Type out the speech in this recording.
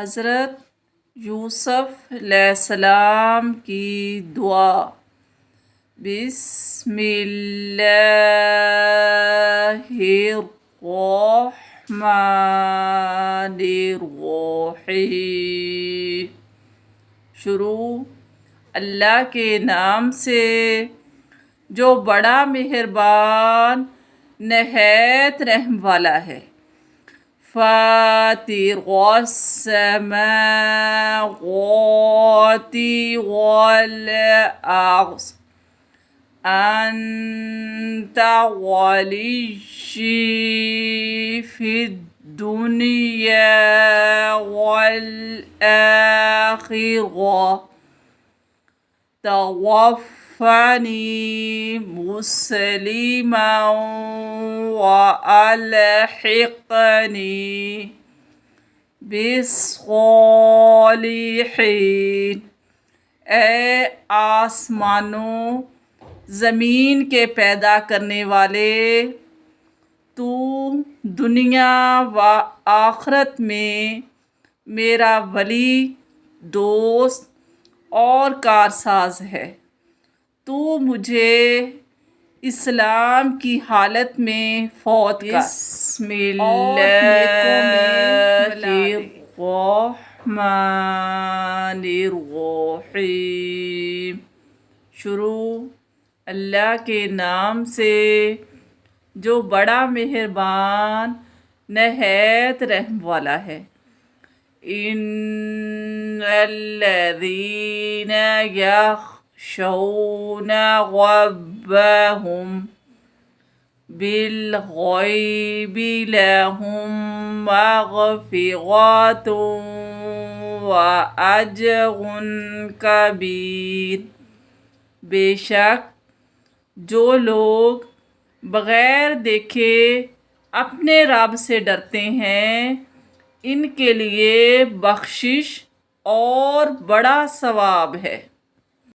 حضرت یوسف علیہ السلام کی دعا۔ بسم اللہ الرحمن الرحیم۔ شروع اللہ کے نام سے جو بڑا مہربان نہایت رحم والا ہے۔ فاطر السماوات والارض انت ولی فی الدنیا والآخرہ توفنی مسلما وألحقنی بالصالحین۔ اے آسمانوں زمین کے پیدا کرنے والے، تو دنیا و آخرت میں میرا ولی، دوست اور کارساز ہے۔ تو مجھے اسلام کی حالت میں فوت کر بسم اللہ الرحمن الرحیم۔ شروع اللہ کے نام سے جو بڑا مہربان نہایت رحم والا ہے۔ ان الذین یخشون ربهم بالغیب لهم مغفرۃ واجر کبیر۔ بے شک جو لوگ بغیر دیکھے اپنے رب سے ڈرتے ہیں، ان کے لیے بخشش اور بڑا ثواب ہے۔